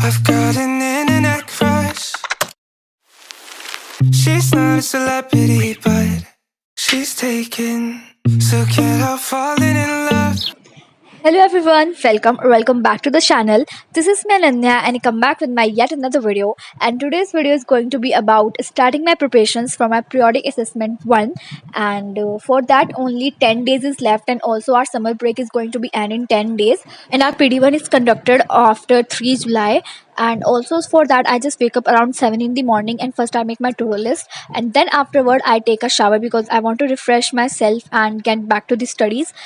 I've got an internet crush. She's not a celebrity, but she's taken. So can't help falling in love. Hello everyone, welcome back to the channel. This is me Ananya and I come back with my yet another video, and today's video is going to be about starting my preparations for my periodic assessment 1, and for that only 10 days is left, and also our summer break is going to be end in 10 days, and our PD1 is conducted after 3 July. And also for that I just wake up around 7 in the morning, and first I make my to-do list, and then afterward I take a shower because I want to refresh myself and get back to the studies.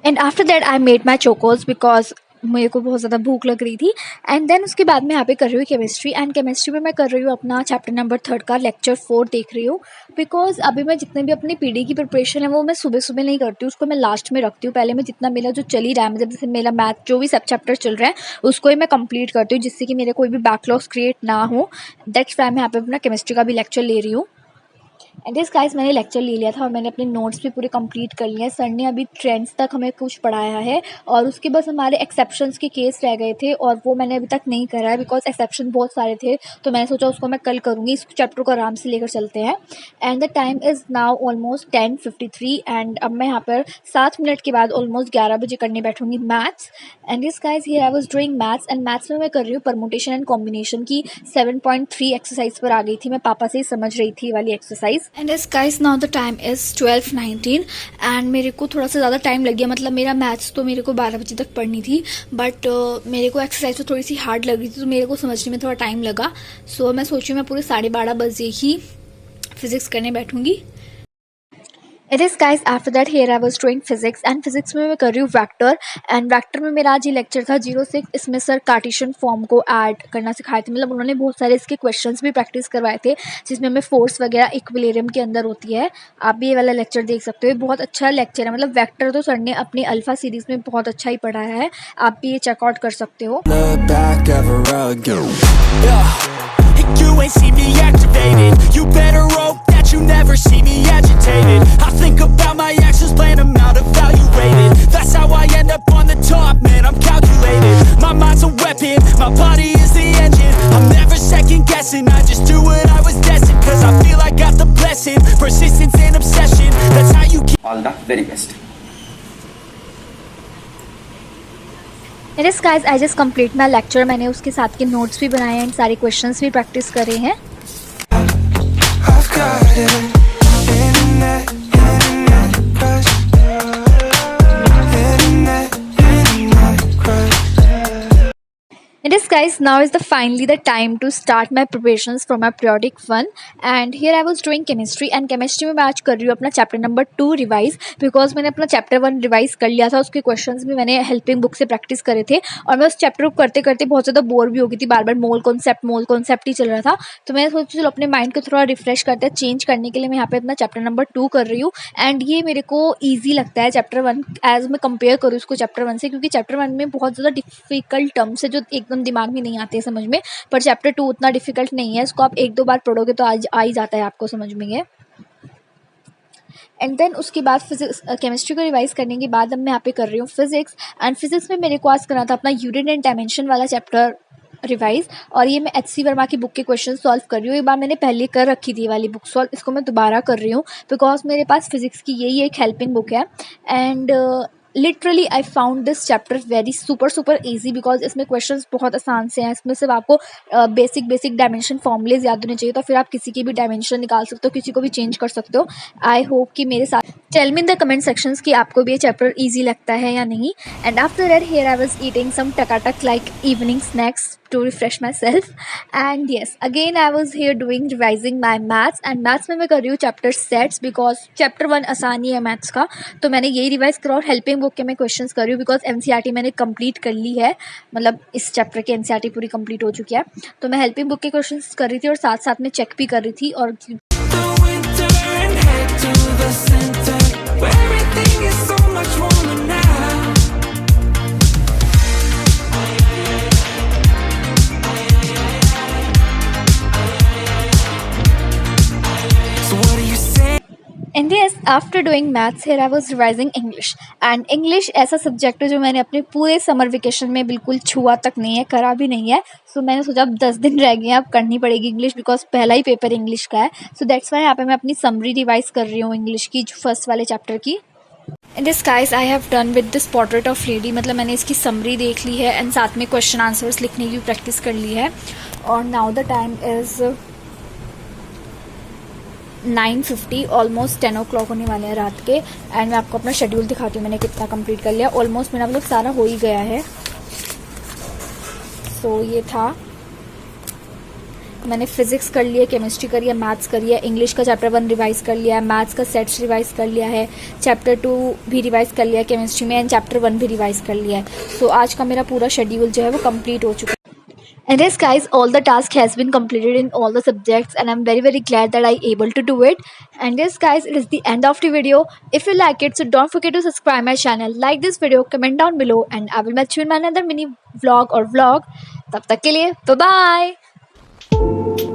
And after that I made my Chocos because मेरे को बहुत ज़्यादा भूख लग रही थी. And then उसके बाद मैं यहाँ पे कर रही हूँ केमिस्ट्री, एंड केमिस्ट्री में मैं कर रही हूँ अपना चैप्टर नंबर 3 का लेक्चर 4 देख रही हूँ. बिकॉज अभी मैं जितने भी अपनी पीडी की प्रिपरेशन है वो मैं सुबह सुबह नहीं करती हूँ, उसको मैं लास्ट में रखती हूँ. पहले मैं जितना मेरा जो चल ही रहा है, मतलब जैसे मेरा मैथ जो भी सब चैप्टर चल रहा है उसको ही मैं कंप्लीट करती हूँ, जिससे कि मेरे कोई भी बैकलॉग्स क्रिएट ना हो. दैट्स वाई मैं यहाँ पे अपना केमिस्ट्री का भी लेक्चर ले रही हूँ. एंड दिस गाइस मैंने लेक्चर ले लिया था और मैंने अपने नोट्स भी पूरे कंप्लीट कर लिए हैं. सर ने अभी ट्रेंड्स तक हमें कुछ पढ़ाया है, और उसके बस हमारे एक्सेप्शंस के केस रह गए थे और वो मैंने अभी तक नहीं करा है बिकॉज एक्सेप्शन बहुत सारे थे, तो मैंने सोचा उसको मैं कल करूँगी. इस चैप्टर को आराम से लेकर चलते हैं. And the time is now almost 10:53, and अब मैं यहाँ पर 7 मिनट के बाद ऑलमोस्ट 11 बजे करने बैठूँगी maths. And this guys here I was doing maths, and maths में मैं कर रही हूँ परमुटेशन एंड कॉम्बिनेशन की 7.3 एक्सरसाइज पर आ गई थी. मैं पापा से ही समझ रही थी वाली exercise. And this guys now the time is 12:19, and मेरे को थोड़ा सा ज़्यादा टाइम लग गया. मतलब मेरा मैथ्स तो मेरे को 12 बजे तक पढ़नी थी, बट मेरे को एक्सरसाइज तो थोड़ी सी हार्ड लग रही थी, तो मेरे को समझने में थोड़ा टाइम लगा. सो मैं सोची मैं पूरे 12:30 बजे ही फिजिक्स करने बैठूंगी. It is guys after that here I was doing physics, and physics में मैं कर रही हूँ वेक्टर. एंड वेक्टर में मेरा आज ये लेक्चर था 06. इसमें सर कार्टेशियन फॉर्म को ऐड करना सिखाए थे, मतलब उन्होंने बहुत सारे इसके क्वेश्चंस भी प्रैक्टिस करवाए थे जिसमें हमें फोर्स वगैरह इक्विलिब्रियम के अंदर होती है. आप भी ये वाला लेक्चर देख सकते हो, बहुत अच्छा लेक्चर है. मतलब वेक्टर तो सर ने अपनी अल्फा सीरीज़ में बहुत अच्छा ही पढ़ाया है, आप भी ये चेकआउट कर सकते हो. You ain't see me activated. You better hope that you never see me agitated. I think about my actions, plan them out, evaluated. That's how I end up on the top, man, I'm calculated. My mind's a weapon, my body is the engine. I'm never second guessing, I just do what I was destined. Cause I feel I got the blessing, persistence and obsession. That's how you keep. All the very best. It is guys I just complete my lecture. मैंने उसके साथ के notes भी बनाए हैं and सारे questions भी practice करे हैं. I've got an internet crush. Internet crush. It is guys, now is the finally the time to start my preparations for my periodic 1, and here I was doing chemistry, and chemistry में मैं आज कर रही हूँ अपना chapter number 2 revise, because मैंने अपना chapter 1 revise कर लिया था. उसके क्वेश्चंस भी मैंने हेल्पिंग बुक से प्रैक्टिस करे थे, और मैं उस चैप्टर को करते करते बहुत ज़्यादा बोर भी हो गई थी. बार बार मोल कॉन्सेप्ट ही चल रहा था, तो मैंने सोचा चलो अपने माइंड को थोड़ा रिफ्रेश करते हैं. चेंज करने के लिए मैं यहाँ पे अपना चैप्टर नंबर 2 कर रही हूँ, एंड ये मेरे को ईजी लगता है चैप्टर 1 एज मैं कंपेयर करूँ उसको चैप्टर 1 से, क्योंकि चैप्टर 1 में बहुत ज़्यादा डिफिकल्ट टर्म्स है जो एकदम दिमाग में नहीं आते समझ में, पर चैप्टर 2 उतना डिफिकल्ट नहीं है. इसको आप 1-2 बार पढ़ोगे तो आज आ ही जाता है आपको समझ में ये. एंड देन उसके बाद फिजिक्स केमिस्ट्री को रिवाइज करने के बाद अब मैं यहाँ पे कर रही हूँ फिजिक्स, एंड फिजिक्स में मेरे को आज करना था अपना यूनिट एंड डायमेंशन वाला चैप्टर रिवाइज, और ये मैं HC वर्मा की बुक के क्वेश्चन सॉल्व कर रही हूँ. एक बार मैंने पहले कर रखी थी ये वाली बुक सॉल्व, इसको मैं दोबारा कर रही हूँ बिकॉज मेरे पास फिजिक्स की यही एक हेल्पिंग बुक है. And literally I found this chapter very super easy because इसमें क्वेश्चंस बहुत आसान से हैं. इसमें सिर्फ आपको बेसिक डायमेंशन फॉर्मूलेज याद होने चाहिए, तो फिर आप किसी की भी डायमेंशन निकाल सकते हो, किसी को भी चेंज कर सकते हो. आई होप कि मेरे साथ tell me in the comment sections कि आपको भी ये चैप्टर ईजी लगता है या नहीं. And after that here I was eating some टकाटक like evening snacks to refresh myself. And yes, again I was here doing revising my maths, and maths में मैं कर रही हूँ चैप्टर सेट्स बिकॉज चैप्टर 1 आसान ही है मैथ्स का, तो मैंने यही रिवाइज करा. और हेल्पिंग बुक के मैं क्वेश्चंस कर रही हूँ बिकॉज NCERT मैंने कंप्लीट कर ली है, मतलब इस चैप्टर की NCERT पूरी कंप्लीट हो चुकी है, तो मैं हेल्पिंग बुक के क्वेश्चंस कर रही थी और साथ साथ में चेक भी कर रही थी. और The winter and head to the center where everything is so much warmer now. And yes, after doing maths here I was revising English and English ऐसा सब्जेक्ट है जो मैंने अपने पूरे समर वेकेशन में बिल्कुल छुआ तक नहीं है, करा भी नहीं है। सो मैंने सोचा अब 10 दिन रह गए हैं, अब करनी पड़ेगी इंग्लिश बिकॉज पहला ही पेपर इंग्लिश का है। सो दैट्स वाई यहाँ पे मैं अपनी समरी रिवाइज कर रही हूँ इंग्लिश की फर्स्ट वाले चैप्टर की। In this guys I have done with this portrait of lady, मतलब मैंने इसकी समरी देख ली है एंड साथ में क्वेश्चन आंसर्स लिखने की प्रैक्टिस कर ली है। और now the time is 9:50, almost 10 o'clock होने वाले हैं रात के। एंड मैं आपको अपना शेड्यूल दिखाती हूँ मैंने कितना कंप्लीट कर लिया। ऑलमोस्ट मेरा मतलब सारा हो ही गया है। सो ये था, मैंने फिजिक्स कर लिया, केमिस्ट्री करी है, मैथ्स करी है, इंग्लिश का चैप्टर 1 रिवाइज कर लिया है, मैथ्स का सेट्स रिवाइज कर लिया है, चैप्टर 2 भी रिवाइज कर लिया है केमिस्ट्री में एंड चैप्टर 1 भी रिवाइज कर लिया है। सो आज का मेरा पूरा शेड्यूल जो है वो कंप्लीट हो चुका है। And yes guys, all the task has been completed in all the subjects and I'm very glad that I able to do it. And yes guys, it is the end of the video. If you like it, so don't forget to subscribe my channel, like this video, comment down below and I will meet you in my another mini vlog or vlog. तब तक के लिए bye bye.